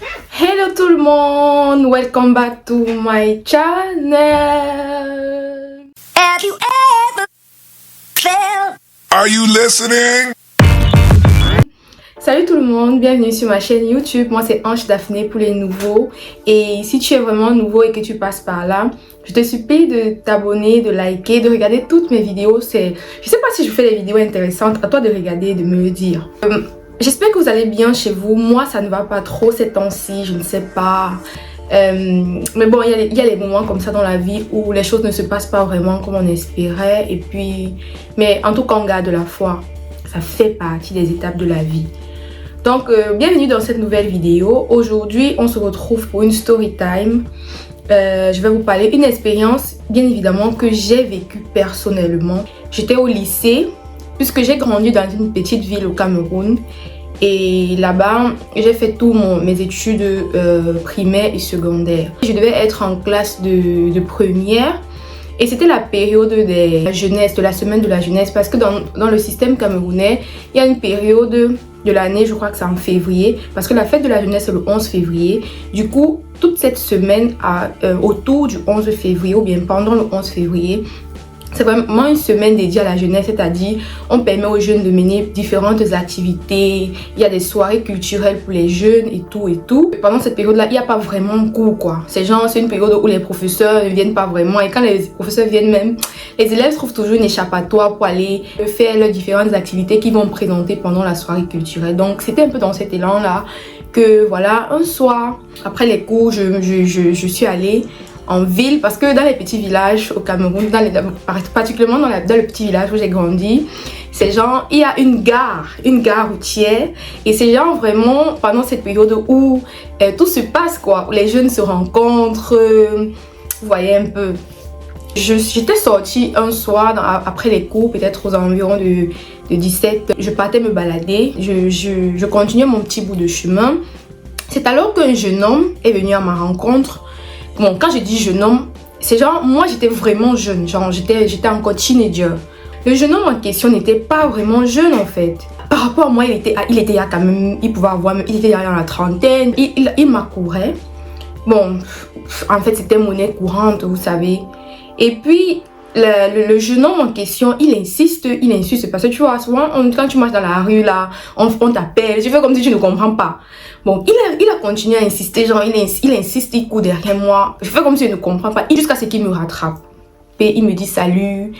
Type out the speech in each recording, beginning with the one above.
Hello tout le monde, welcome back to my channel. Have you ever felt? Are you listening? Salut tout le monde, bienvenue sur ma chaîne YouTube. Moi c'est Ange Daphné pour les nouveaux. Et si tu es vraiment nouveau et que tu passes par là, je te supplie de t'abonner, de liker, de regarder toutes mes vidéos. Je sais pas si je fais des vidéos intéressantes, à toi de regarder et de me le dire. J'espère que vous allez bien chez vous. Moi ça ne va pas trop ces temps-ci, je ne sais pas. Mais bon, il y a les moments comme ça dans la vie où les choses ne se passent pas vraiment comme on espérait. Et puis, mais en tout cas on garde la foi. Ça fait partie des étapes de la vie. Donc, bienvenue dans cette nouvelle vidéo. Aujourd'hui, on se retrouve pour une story time. Je vais vous parler d'une expérience, bien évidemment, que j'ai vécue personnellement. J'étais au lycée, puisque j'ai grandi dans une petite ville au Cameroun. Et là-bas, j'ai fait tous mes études primaires et secondaires. Je devais être en classe de première. Et c'était la période de la jeunesse, de la semaine de la jeunesse. Parce que dans le système camerounais, il y a une période de l'année, je crois que c'est en février. Parce que la fête de la jeunesse, c'est le 11 février. Du coup, toute cette semaine autour du 11 février ou bien pendant le 11 février, c'est vraiment une semaine dédiée à la jeunesse, c'est-à-dire on permet aux jeunes de mener différentes activités. Il y a des soirées culturelles pour les jeunes et tout. Pendant cette période-là, il n'y a pas vraiment cours quoi. C'est une période où les professeurs ne viennent pas vraiment. Et quand les professeurs viennent même, les élèves trouvent toujours une échappatoire pour aller faire leurs différentes activités qu'ils vont présenter pendant la soirée culturelle. Donc c'était un peu dans cet élan-là que voilà, un soir, après les cours, je suis allée en ville, parce que dans les petits villages au Cameroun, particulièrement dans le petit village où j'ai grandi, c'est genre, il y a une gare routière, et c'est genre vraiment pendant cette période où tout se passe quoi, où les jeunes se rencontrent, vous voyez un peu. J'étais sortie un soir après les cours, peut-être aux environs de 17, je partais me balader, je continuais mon petit bout de chemin. C'est alors qu'un jeune homme est venu à ma rencontre. Bon, quand je dis jeune homme, c'est genre, moi j'étais vraiment jeune, genre j'étais encore teenager. Le jeune homme en question n'était pas vraiment jeune en fait. Par rapport à moi, il était quand même, il était dans la trentaine, il m'accourait. Bon, en fait c'était monnaie courante, vous savez. Et puis, le jeune homme en question, il insiste parce que tu vois, souvent quand tu marches dans la rue là, on t'appelle, tu fais comme si tu ne comprends pas. Bon, il a continué à insister, genre il insiste, il court derrière moi, je fais comme si je ne comprends pas, jusqu'à ce qu'il me rattrape. Et il me dit salut,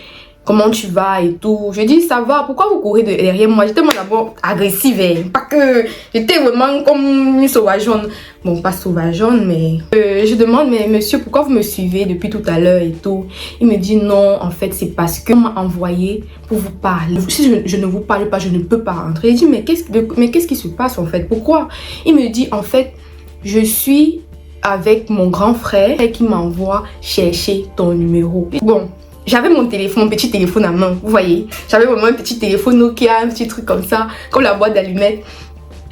comment tu vas et tout. Je dis ça va, pourquoi vous courez derrière moi? J'étais moi d'abord agressive, hein. Pas que j'étais vraiment comme une sauvageonne. Bon, pas sauvageonne, mais je demande, mais monsieur, pourquoi vous me suivez depuis tout à l'heure et tout? Il me dit non, en fait, c'est parce qu'on m'a envoyé pour vous parler. Si je ne vous parle pas, je ne peux pas rentrer. Je dis, mais qu'est-ce qui se passe en fait? Pourquoi? Il me dit, en fait, je suis avec mon grand frère qui m'envoie chercher ton numéro. Bon. J'avais mon petit téléphone à main, vous voyez. J'avais vraiment un petit téléphone Nokia, un petit truc comme ça, comme la boîte d'allumettes.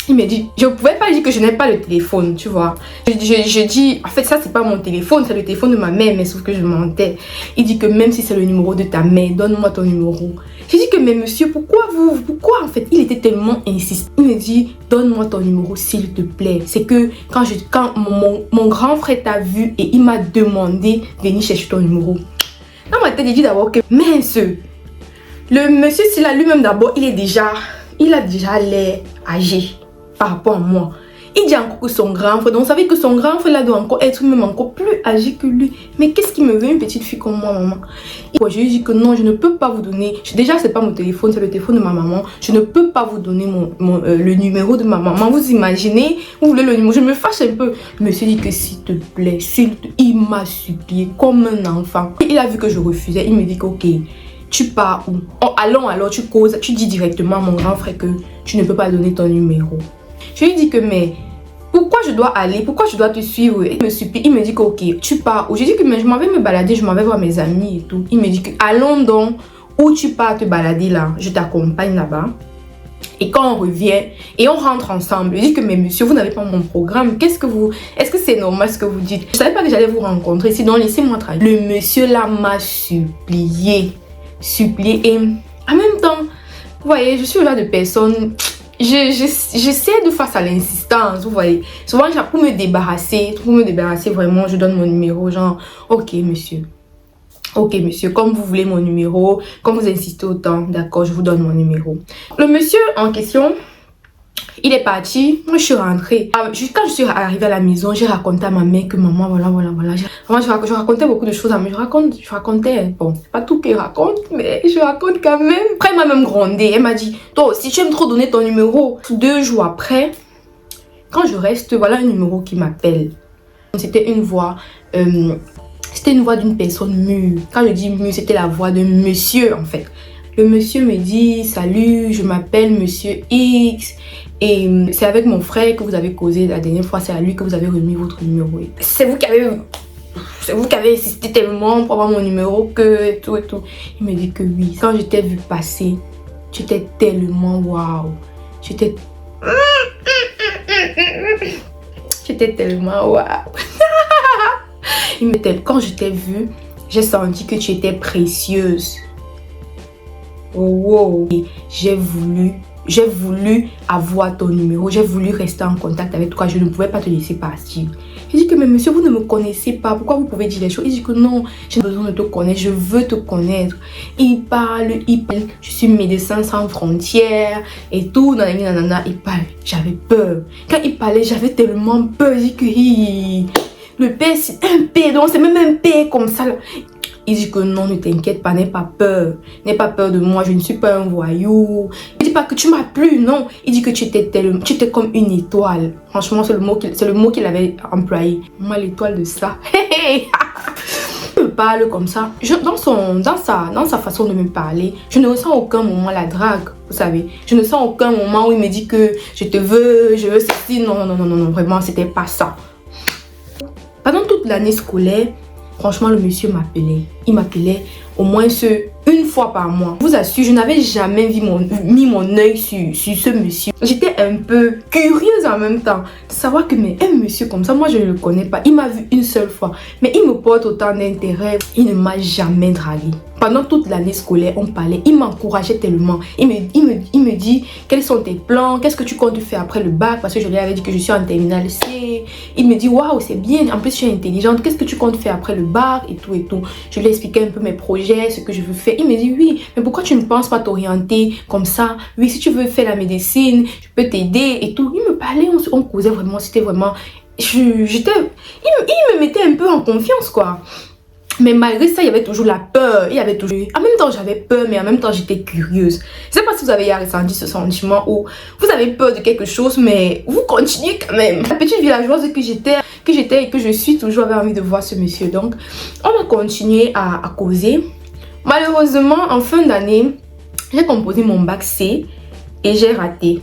Il me dit, je ne pouvais pas dire que je n'ai pas le téléphone, tu vois. Je dis, en fait, ça, c'est pas mon téléphone, c'est le téléphone de ma mère, mais sauf que je mentais. Il dit que même si c'est le numéro de ta mère, donne-moi ton numéro. J'ai dit que, mais monsieur, pourquoi en fait, il était tellement insistant. Il me dit, donne-moi ton numéro, s'il te plaît. C'est que quand mon grand frère t'a vu et il m'a demandé de venir chercher ton numéro. Dans ma tête, il dit d'abord que, mince, le monsieur, s'il a lui-même d'abord, il a déjà l'air âgé par rapport à moi. Il dit encore que son grand frère, donc vous savez que son grand frère là doit encore être même encore plus âgé que lui. Mais qu'est-ce qui me veut une petite fille comme moi, maman? Je lui dis que non, je ne peux pas vous donner, déjà c'est pas mon téléphone, c'est le téléphone de ma maman. Je ne peux pas vous donner le numéro de ma maman. Vous imaginez, vous voulez le numéro, je me fâche un peu. Le monsieur dit que s'il te plaît, il m'a supplié comme un enfant. Il a vu que je refusais, il me dit que ok, tu pars où? Allons alors, tu causes, tu dis directement à mon grand frère que tu ne peux pas donner ton numéro. Je lui dis que mais pourquoi je dois aller? Pourquoi je dois te suivre? Il me supplie, il me dit que ok, tu pars où? Je dis que mais je m'en vais me balader, je m'en vais voir mes amis et tout. Il me dit que allons donc, où tu pars te balader là, je t'accompagne là-bas. Et quand on revient et on rentre ensemble, je dis que mais monsieur, vous n'avez pas mon programme, est-ce que c'est normal ce que vous dites? Je savais pas que j'allais vous rencontrer, sinon laissez-moi tranquille. Le monsieur là m'a supplié et en même temps, vous voyez, je suis là de personne j'essaie de face à l'insistance, vous voyez. Souvent, genre, pour me débarrasser vraiment, je donne mon numéro, genre, ok monsieur, comme vous voulez mon numéro, comme vous insistez autant, d'accord, je vous donne mon numéro. Le monsieur en question, il est parti, moi je suis rentrée. Quand je suis arrivée à la maison, j'ai raconté à ma mère que maman, voilà. Moi je racontais beaucoup de choses à ma mère. Je racontais, bon, c'est pas tout qu'elle raconte, mais je raconte quand même. Après, elle m'a même grondé. Elle m'a dit, toi aussi, tu aimes trop donner ton numéro. 2 jours après, quand je reste, voilà un numéro qui m'appelle. C'était une voix. C'était une voix d'une personne mûre. Quand je dis mûre, c'était la voix de monsieur en fait. Le monsieur me dit, salut, je m'appelle monsieur X. Et c'est avec mon frère que vous avez causé la dernière fois, c'est à lui que vous avez remis votre numéro. C'est vous qui avez insisté tellement pour avoir mon numéro que et tout. Il me dit que oui. Quand je t'ai vu passer, j'étais tellement waouh. J'étais tellement waouh. Quand je t'ai vu, j'ai senti que tu étais précieuse. Oh wow. J'ai voulu avoir ton numéro, j'ai voulu rester en contact avec toi, je ne pouvais pas te laisser partir. J'ai dit que mais monsieur, vous ne me connaissez pas, pourquoi vous pouvez dire les choses? Il dit que non, j'ai besoin de te connaître, je veux te connaître. Il parle, je suis médecin sans frontières et tout, nanana, il parle, j'avais peur. Quand il parlait, j'avais tellement peur, j'ai dit que le père c'est un père, donc c'est même un père comme ça là. Il dit que non, ne t'inquiète pas, n'aie pas peur de moi, je ne suis pas un voyou. Il dit pas que tu m'as plu, non. Il dit que tu étais comme une étoile. Franchement, c'est le mot qu'il avait employé. Moi, l'étoile de ça. Il me parle comme ça. Dans sa façon de me parler, je ne ressens aucun moment la drague, vous savez. Je ne sens aucun moment où il me dit que je veux ceci. Non, vraiment, c'était pas ça. Pendant toute l'année scolaire, franchement, le monsieur m'appelait. Il m'appelait au moins une fois par mois. Je vous assure, je n'avais jamais mis mon œil sur ce monsieur. J'étais un peu curieuse en même temps de savoir que mais un monsieur comme ça, moi je ne le connais pas. Il m'a vu une seule fois, mais il me porte autant d'intérêt. Il ne m'a jamais dragué. Pendant toute l'année scolaire, on parlait. Il m'encourageait tellement. Il me dit quels sont tes plans, qu'est-ce que tu comptes faire après le bac, parce que je lui avais dit que je suis en terminale C. Il me dit waouh, c'est bien, en plus tu es intelligente, qu'est-ce que tu comptes faire après le bac et tout. Je lui ai expliqué un peu mes projets, ce que je veux faire. Il me dit oui, mais pourquoi tu ne penses pas t'orienter comme ça? Oui, si tu veux faire la médecine, je peux t'aider et tout. Il me parlait, on causait vraiment, c'était vraiment... Il me mettait un peu en confiance quoi. Mais malgré ça, il y avait toujours la peur. En même temps, j'avais peur, mais en même temps, j'étais curieuse. Je ne sais pas si vous avez ressenti ce sentiment où vous avez peur de quelque chose, mais vous continuez quand même. La petite villageoise que j'étais et que je suis toujours, avait envie de voir ce monsieur. Donc, on a continué à causer. Malheureusement, en fin d'année, j'ai composé mon bac C et j'ai raté.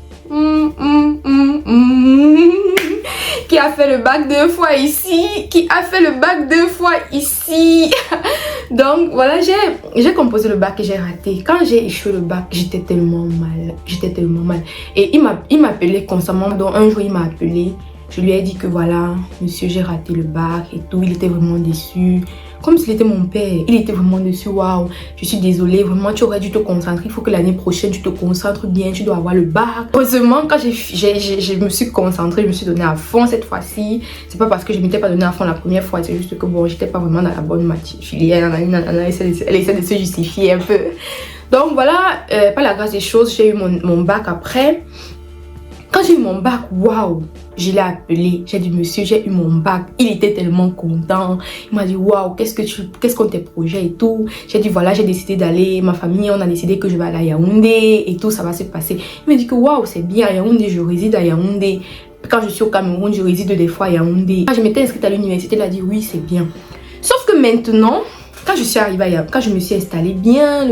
Qui a fait le bac 2 fois ici? Qui a fait le bac 2 fois ici? Donc voilà, j'ai composé le bac et j'ai raté. Quand j'ai échoué le bac, j'étais tellement mal. Et il m'appelait constamment. Donc un jour, il m'a appelé. Je lui ai dit que voilà, monsieur, j'ai raté le bac et tout. Il était vraiment déçu. Comme s'il était mon père. Il était vraiment déçu. Waouh, je suis désolée. Vraiment, tu aurais dû te concentrer. Il faut que l'année prochaine, tu te concentres bien. Tu dois avoir le bac. Heureusement, quand je me suis concentrée, je me suis donnée à fond cette fois-ci. C'est pas parce que je ne m'étais pas donnée à fond la première fois. C'est juste que bon, j'étais pas vraiment dans la bonne filière. Elle essaie de se justifier un peu. Donc voilà, par la grâce des choses, j'ai eu mon bac après. Quand j'ai eu mon bac, waouh, je l'ai appelé, j'ai dit monsieur, j'ai eu mon bac. Il était tellement content. Il m'a dit waouh, qu'est-ce qu'on tes projets et tout. J'ai dit voilà, j'ai décidé d'aller, ma famille, on a décidé que je vais aller à Yaoundé et tout, ça va se passer. Il m'a dit que waouh, c'est bien à Yaoundé, je réside à Yaoundé. Quand je suis au Cameroun, je réside des fois à Yaoundé. Quand je m'étais inscrite à l'université, il a dit oui, c'est bien. Sauf que maintenant, quand je suis arrivée quand je me suis installée bien,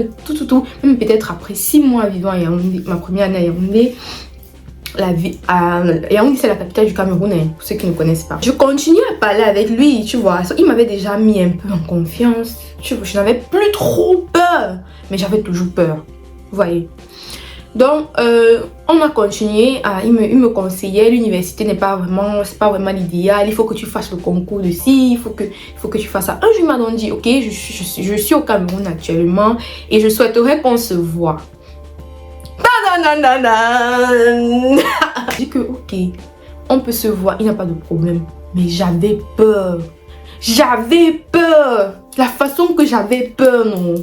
même peut-être après 6 mois vivant à Yaoundé, ma première année à Yaoundé, Yaoundé c'est la capitale du Cameroun, hein, pour ceux qui ne connaissent pas. Je continuais à parler avec lui, tu vois. Il m'avait déjà mis un peu en confiance. Tu vois, je n'avais plus trop peur, mais j'avais toujours peur. Vous voyez. Donc, on a continué. Il me conseillait, l'université n'est pas vraiment l'idéal. Il faut que tu fasses le concours de ci, il faut que tu fasses ça. Un jour, il m'a donc dit, ok, je suis au Cameroun actuellement et je souhaiterais qu'on se voit. J'ai dit que ok, on peut se voir, il n'y a pas de problème. Mais j'avais peur. J'avais peur. La façon que j'avais peur, non.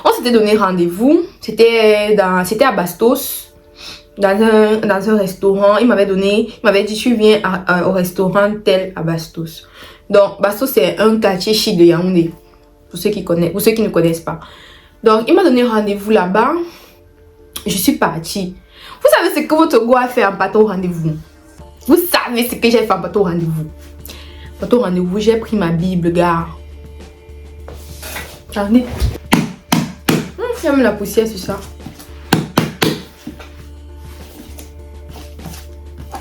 On s'était donné rendez-vous. C'était à Bastos. Dans un restaurant. Il m'avait dit tu viens au restaurant tel à Bastos. Donc Bastos c'est un quartier chic de Yaoundé. Pour ceux qui ne connaissent pas. Donc il m'a donné rendez-vous là-bas. Je suis partie. Vous savez ce que votre go a fait en partant au rendez-vous? Vous savez ce que j'ai fait en partant au rendez-vous? Partant au rendez-vous, j'ai pris ma Bible, gars. Regardez. Il y a même la poussière sur ça.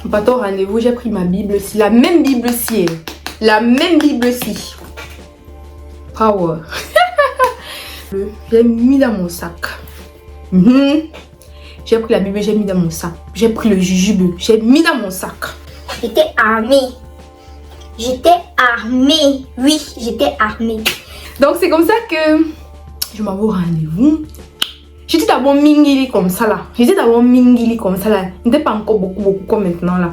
En partant au rendez-vous, j'ai pris ma Bible. C'est la même Bible-ci. La même Bible-ci. Power. J'ai mis dans mon sac. J'ai pris la Bible, j'ai mis dans mon sac. J'ai pris le jujube, j'ai mis dans mon sac. J'étais armée. J'étais armée. Oui, j'étais armée. Donc c'est comme ça que je m'avais au rendez-vous. J'étais d'abord mingili comme ça là. Il n'était pas encore beaucoup comme maintenant là.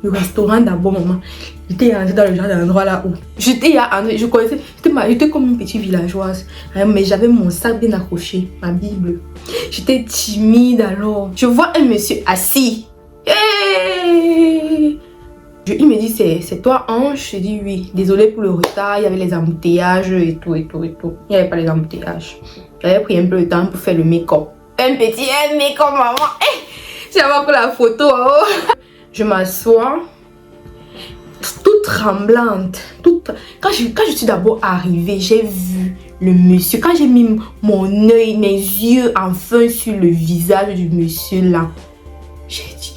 Le restaurant d'abord, maman. J'étais entrée dans le genre d'endroit là où je connaissais. J'étais comme une petite villageoise. Mais j'avais mon sac bien accroché, ma Bible. J'étais timide alors. Je vois un monsieur assis. Hey! Il me dit c'est toi Ange? Je dis oui. Désolé pour le retard, il y avait les embouteillages et tout. Il n'y avait pas les embouteillages. J'avais pris un peu de temps pour faire le make-up. Un make-up maman. Hey! J'avais encore la photo. Oh. Je m'assois. Toute tremblante. Quand je suis d'abord arrivée, j'ai vu le monsieur. Quand j'ai mis mon œil, mes yeux enfin sur le visage du monsieur là, j'ai dit,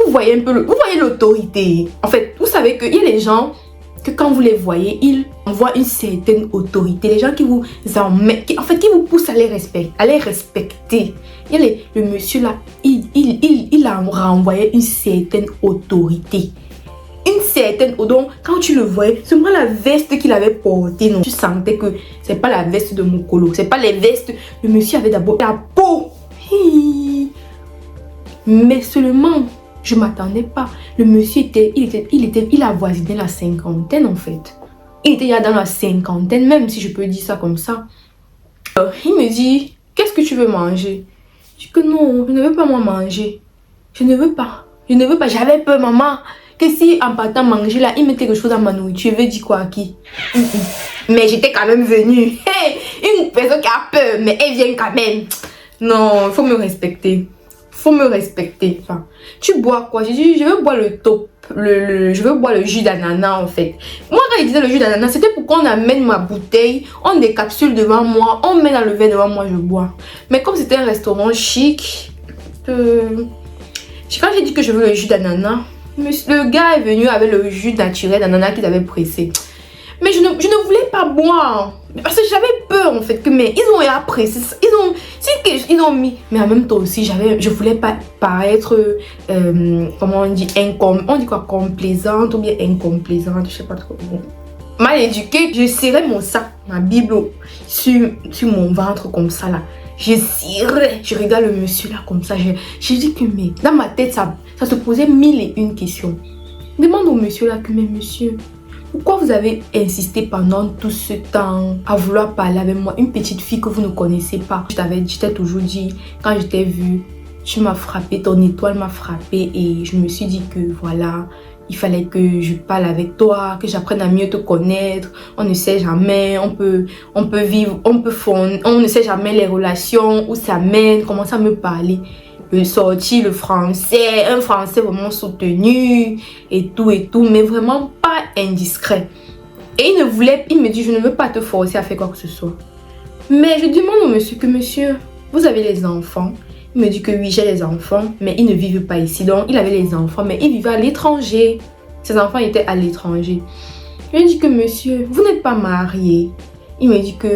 vous voyez un peu, vous voyez l'autorité. En fait, vous savez qu'il y a des gens que quand vous les voyez, ils envoient une certaine autorité. Les gens qui vous emmènent, qui vous poussent à les respecter. Il y a le monsieur là, il a renvoyé une certaine autorité. Une certaine odeur. Quand tu le voyais, c'est moi la veste qu'il avait portée. Non, tu sentais que c'est pas la veste de mon colo. C'est pas les vestes. Le monsieur avait d'abord la peau. Mais seulement, je m'attendais pas. Le monsieur il avoisinait la cinquantaine en fait. Il était déjà dans la cinquantaine, même si je peux dire ça comme ça. Alors, il me dit, qu'est-ce que tu veux manger? Je dis que non, je ne veux pas moi manger. Je ne veux pas. J'avais peur, maman. Que si en partant manger là, il met quelque chose dans ma nourriture, je veux dire quoi à qui? Mais j'étais quand même venue. Hey, une personne qui a peur, mais elle vient quand même. Non, il faut me respecter. Enfin, tu bois quoi? J'ai dit, je veux boire le top. Je veux boire le jus d'ananas en fait. Moi quand il disait le jus d'ananas, c'était pour qu'on amène ma bouteille, on décapsule devant moi, on met dans le verre devant moi, je bois. Mais comme c'était un restaurant chic, quand j'ai dit que je veux le jus d'ananas, le gars est venu avec le jus naturel d'ananas qu'il avait pressé. Mais je ne voulais pas boire. Parce que j'avais peur en fait. Mais ils ont apprécié. Ils ont mis. Mais en même temps aussi, je voulais pas paraître. Comment on dit? On dit quoi? Complaisante ou bien incomplaisante. Je sais pas trop. Bon. Mal éduquée, je serrais mon sac, ma Bible sur mon ventre comme ça là. Je serrais. Je regarde le monsieur là comme ça. Je dis que mais dans ma tête, ça se posait 1001 questions. Demande au monsieur là que mais monsieur. Pourquoi vous avez insisté pendant tout ce temps à vouloir parler avec moi, une petite fille que vous ne connaissez pas? Je t'ai toujours dit, quand je t'ai vu, tu m'as frappé, ton étoile m'a frappé et je me suis dit que voilà, il fallait que je parle avec toi, que j'apprenne à mieux te connaître. On ne sait jamais, on peut vivre, on ne sait jamais les relations, où ça mène, commencer à me parler. Sortir le français, un français vraiment soutenu et tout, mais vraiment pas indiscret. Et il me dit, je ne veux pas te forcer à faire quoi que ce soit. Mais je demande au monsieur que, monsieur, vous avez les enfants? Il me dit que oui, j'ai les enfants, mais ils ne vivent pas ici. Donc, il avait les enfants, mais il vivait à l'étranger. Ses enfants étaient à l'étranger. Je lui dis que, monsieur, vous n'êtes pas marié. Il me dit que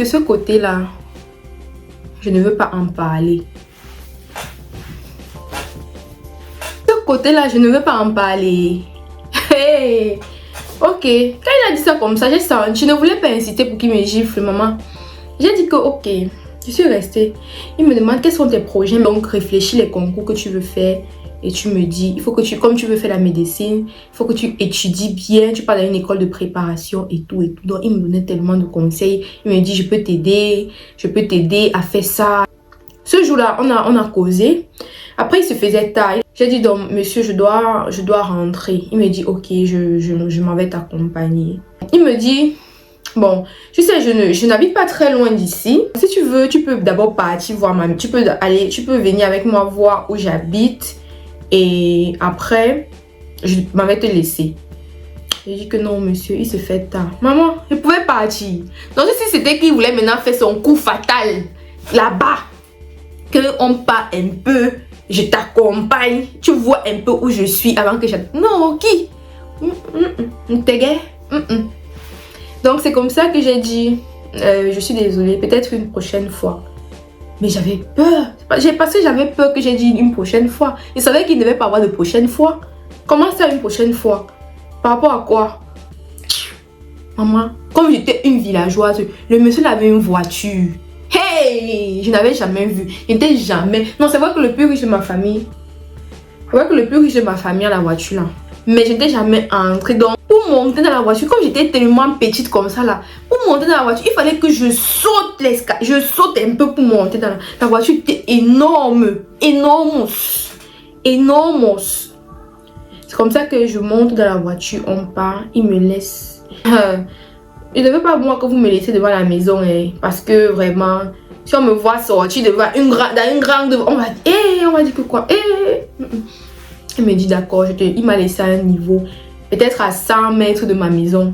ce côté-là, je ne veux pas en parler. Ce côté-là, je ne veux pas en parler. Hey! Ok, quand il a dit ça comme ça, j'ai senti, je ne voulais pas inciter pour qu'il me gifle, maman. J'ai dit que ok, je suis restée. Il me demande quels sont tes projets. Donc réfléchis les concours que tu veux faire. Et tu me dis, il faut que comme tu veux faire la médecine, il faut que tu étudies bien, tu parles à une école de préparation et tout et tout. Donc il me donnait tellement de conseils. Il me dit, je peux t'aider à faire ça. Ce jour-là, on a causé. Après, il se faisait tard. J'ai dit, donc, monsieur, je dois rentrer. Il me dit, ok, je m'en vais t'accompagner. Il me dit, bon, tu sais, je n'habite pas très loin d'ici. Si tu veux, tu peux d'abord partir voir tu peux venir avec moi voir où j'habite. Et après, je m'en vais te laisser. J'ai dit que non, monsieur, il se fait tard. Maman, je pouvais partir. Donc, si c'était qu'il voulait maintenant faire son coup fatal là-bas, qu'on part un peu, je t'accompagne, tu vois un peu où je suis avant que j'attende. Non, qui? Donc, c'est comme ça que j'ai dit, je suis désolée, peut-être une prochaine fois. Mais j'avais peur. Parce que j'avais peur que j'ai dit une prochaine fois. Il savait qu'il ne devait pas avoir de prochaine fois. Comment ça, une prochaine fois? Par rapport à quoi? Maman, comme j'étais une villageoise, le monsieur avait une voiture. Hey! Je n'avais jamais vu. Il n'était jamais... Non, c'est vrai que le plus riche de ma famille... C'est vrai que le plus riche de ma famille a la voiture là. Mais je n'étais jamais entrée. Donc, pour monter dans la voiture, comme j'étais tellement petite comme ça là, pour monter dans la voiture, il fallait que je saute l'escalier. Je saute un peu pour monter dans la voiture. Était énorme. Énorme. C'est comme ça que je monte dans la voiture. On part. Il me laisse. Il ne veut pas moi que vous me laissez devant la maison. Parce que vraiment, si on me voit sortir devant dans une grande... On va dire que quoi? Il me dit d'accord, il m'a laissé à un niveau, peut-être à 100 mètres de ma maison.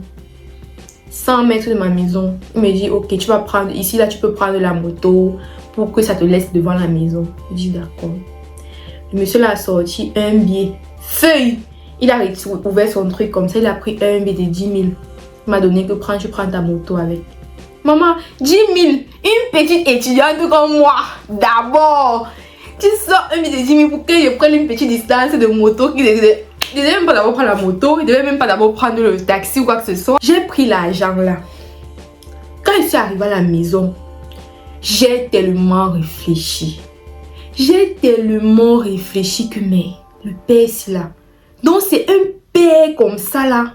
100 mètres de ma maison. Il me dit ok, tu vas prendre, ici là tu peux prendre la moto pour que ça te laisse devant la maison. Je dis d'accord. Le monsieur là a sorti un billet. Feuille. Il a ouvert son truc comme ça, il a pris un billet de 10 000. Il m'a donné que tu prends ta moto avec. Maman, 10 000, une petite étudiante comme moi, d'abord. Tu sors un billet de 10 000 pour que je prenne une petite distance de moto. Il ne devait même pas d'abord prendre la moto. Il ne devait même pas d'abord prendre le taxi ou quoi que ce soit. J'ai pris l'argent là. Quand je suis arrivée à la maison, j'ai tellement réfléchi. Que mais le père c'est là. Donc c'est un père comme ça là.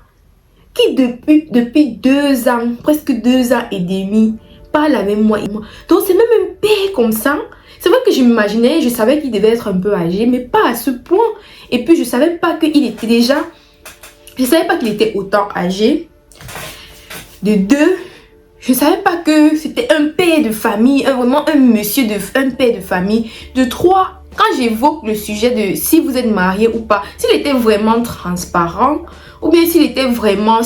Qui depuis 2 ans, presque 2 ans et demi, parle avec moi. Donc c'est même un père comme ça. C'est vrai que je m'imaginais, je savais qu'il devait être un peu âgé, mais pas à ce point. Et puis je savais pas qu'il était déjà... Je savais pas qu'il était autant âgé. De 2, je savais pas que c'était un père de famille, vraiment un père de famille. De 3, quand j'évoque le sujet de si vous êtes marié ou pas, s'il était vraiment transparent, ou bien s'il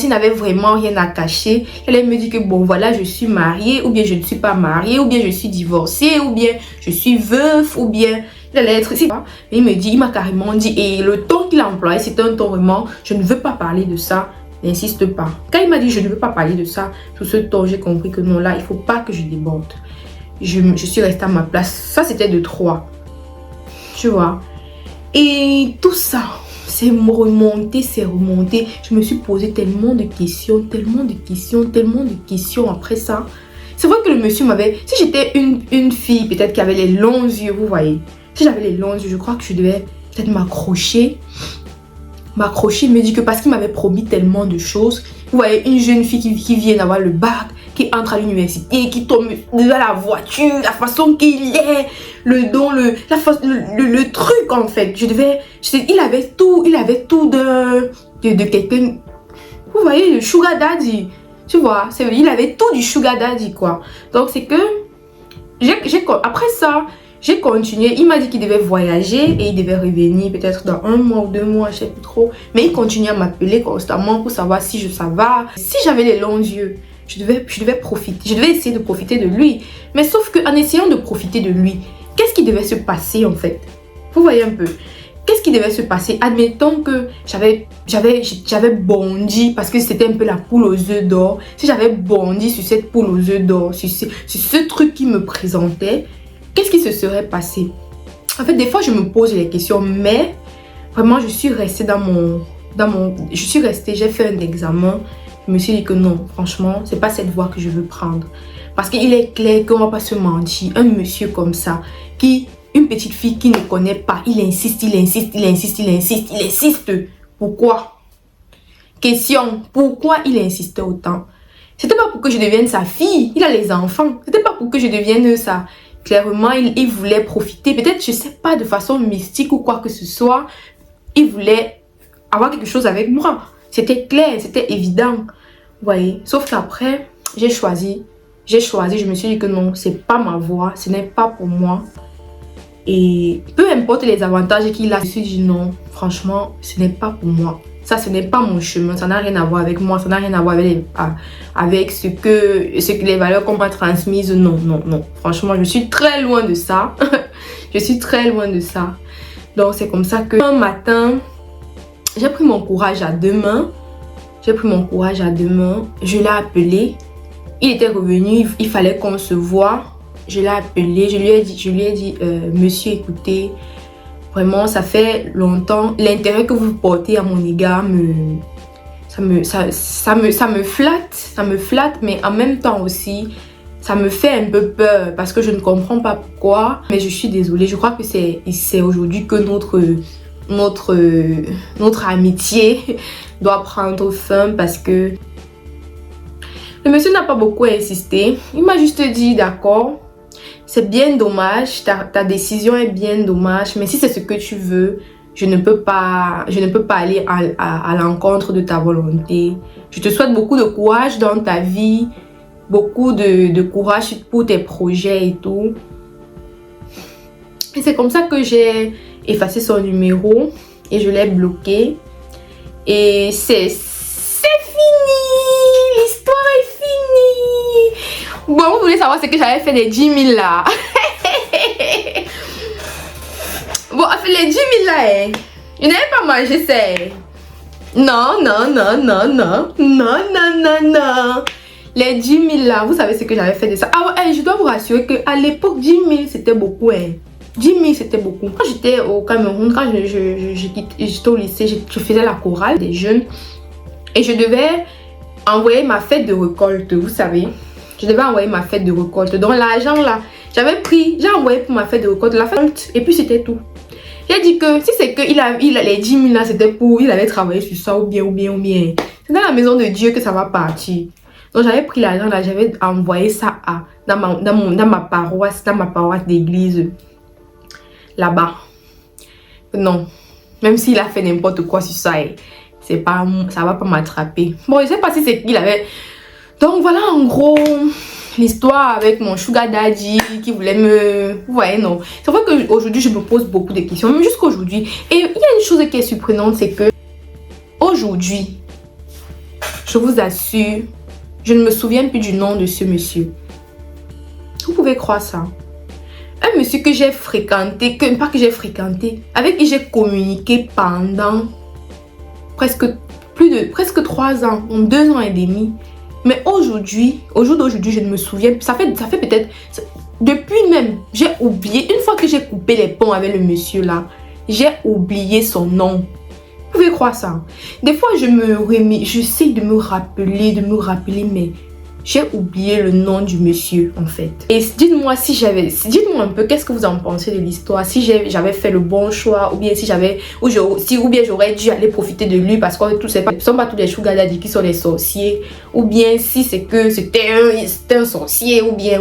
n'avait vraiment rien à cacher, elle me dit que bon voilà, je suis mariée, ou bien je ne suis pas mariée, ou bien je suis divorcée, ou bien je suis veuf, ou bien il allait être ici. Et il m'a carrément dit, et le ton qu'il a employé, c'est un ton vraiment, je ne veux pas parler de ça, n'insiste pas. Quand il m'a dit je ne veux pas parler de ça, sous ce ton, j'ai compris que non, là, il ne faut pas que je déborde. Je suis restée à ma place. Ça, c'était de 3. Tu vois. Et tout ça, c'est remonté. Je me suis posé tellement de questions après ça. C'est vrai que le monsieur m'avait... Si j'étais une fille peut-être qui avait les longs yeux, vous voyez. Si j'avais les longs yeux, je crois que je devais peut-être m'accrocher. Il me dit que parce qu'il m'avait promis tellement de choses. Vous voyez, une jeune fille qui vient d'avoir le bac, qui entre à l'université, qui tombe dans la voiture, la façon qu'il est, le truc en fait. Il avait tout de quelqu'un. Vous voyez, le sugar daddy. Tu vois, il avait tout du sugar daddy quoi. Donc c'est que, après ça, j'ai continué. Il m'a dit qu'il devait voyager et il devait revenir peut-être dans 1 mois ou 2 mois, je sais plus trop. Mais il continuait à m'appeler constamment pour savoir si ça va. Si j'avais les longs yeux, je devais profiter. Je devais essayer de profiter de lui. Mais sauf qu'en essayant de profiter de lui, qu'est-ce qui devait se passer en fait? Vous voyez un peu. Qu'est-ce qui devait se passer? Admettons que j'avais bondi parce que c'était un peu la poule aux œufs d'or. Si j'avais bondi sur cette poule aux œufs d'or, sur ce truc qui me présentait, qu'est-ce qui se serait passé? En fait, des fois, je me pose les questions, mais vraiment, je suis restée dans je suis restée, j'ai fait un examen. Je me suis dit que non, franchement, c'est pas cette voie que je veux prendre. Parce qu'il est clair qu'on va pas se mentir. Un monsieur comme ça, une petite fille qui ne connaît pas, il insiste. Pourquoi? Question, pourquoi il insistait autant? C'était pas pour que je devienne sa fille, il a les enfants. C'était pas pour que je devienne ça. Clairement, il voulait profiter, peut-être, je sais pas, de façon mystique ou quoi que ce soit. Il voulait avoir quelque chose avec moi. C'était clair, c'était évident. Vous voyez, sauf qu'après, j'ai choisi, je me suis dit que non, c'est pas ma voie, ce n'est pas pour moi. Et peu importe les avantages qu'il a, je me suis dit non, franchement, ce n'est pas pour moi. Ça, ce n'est pas mon chemin, ça n'a rien à voir avec moi, ça n'a rien à voir avec ce que les valeurs qu'on m'a transmises. Non. Franchement, je suis très loin de ça. Je suis très loin de ça. Donc, c'est comme ça que un matin, j'ai pris mon courage à deux mains. Je l'ai appelé. Il était revenu, il fallait qu'on se voie. Je l'ai appelé, je lui ai dit, monsieur, écoutez, vraiment, ça fait longtemps. L'intérêt que vous portez à mon égard ça me flatte, mais en même temps aussi, ça me fait un peu peur parce que je ne comprends pas pourquoi. Mais je suis désolée, je crois que c'est aujourd'hui que notre amitié doit prendre fin parce que le monsieur n'a pas beaucoup insisté. Il m'a juste dit d'accord, c'est bien dommage, ta décision est bien dommage, mais si c'est ce que tu veux, je ne peux pas aller à l'encontre de ta volonté. Je te souhaite beaucoup de courage dans ta vie, beaucoup de courage pour tes projets et tout. Et c'est comme ça que j'ai effacé son numéro et je l'ai bloqué. Et c'est fini, l'histoire est finie. Bon, vous voulez savoir ce que j'avais fait les 10 000 là. Bon, les 10 000 là, je n'avais pas mangé ça. Non. Les 10 000 là, vous savez ce que j'avais fait de ça. Ah ouais, je dois vous rassurer qu'à l'époque, 10 000 c'était beaucoup. 10 000 c'était beaucoup. Quand j'étais au Cameroun, quand j'étais au lycée, je faisais la chorale des jeunes. Et je devais envoyer ma fête de récolte, vous savez. Je devais envoyer ma fête de récolte. Donc l'argent là, j'ai envoyé pour ma fête de récolte, la fête, et puis c'était tout. J'ai dit que si c'est que les 10 000 là, c'était pour, il avait travaillé sur ça ou bien. C'est dans la maison de Dieu que ça va partir. Donc j'avais pris l'argent là, j'avais envoyé ça dans ma paroisse d'église. Là-bas. Non. Même s'il a fait n'importe quoi sur ça, ça va pas m'attraper. Bon, je sais pas si c'est qu'il avait... Donc voilà en gros l'histoire avec mon sugar daddy qui voulait me... Vous voyez, non. C'est vrai qu'aujourd'hui je me pose beaucoup de questions, même jusqu'aujourd'hui. Et il y a une chose qui est surprenante, c'est que aujourd'hui, je vous assure, je ne me souviens plus du nom de ce monsieur. Vous pouvez croire ça? Un monsieur que j'ai fréquenté, avec qui j'ai communiqué pendant presque 3 ans, 2 ans et demi. Mais aujourd'hui, je ne me souviens, ça fait peut-être, depuis même, j'ai oublié, une fois que j'ai coupé les ponts avec le monsieur là, j'ai oublié son nom. Vous pouvez croire ça? Des fois, j'essaie de me rappeler, mais j'ai oublié le nom du monsieur en fait. Et dites-moi un peu qu'est-ce que vous en pensez de l'histoire. Si j'avais fait le bon choix ou bien j'aurais dû aller profiter de lui parce que ce ne sont pas tous les sugar daddy qui sont des sorciers. Ou bien si c'est que c'était un sorcier ou bien.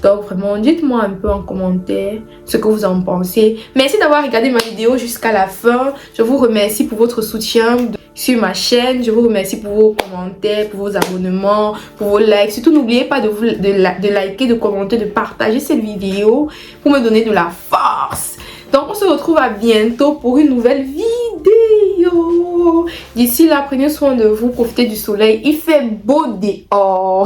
Donc vraiment, dites-moi un peu en commentaire ce que vous en pensez. Merci d'avoir regardé ma vidéo jusqu'à la fin. Je vous remercie pour votre soutien sur ma chaîne. Je vous remercie pour vos commentaires, pour vos abonnements, pour vos likes. Surtout, n'oubliez pas de liker, de commenter, de partager cette vidéo pour me donner de la force. Donc, on se retrouve à bientôt pour une nouvelle vidéo. D'ici là, prenez soin de vous, profitez du soleil. Il fait beau dehors.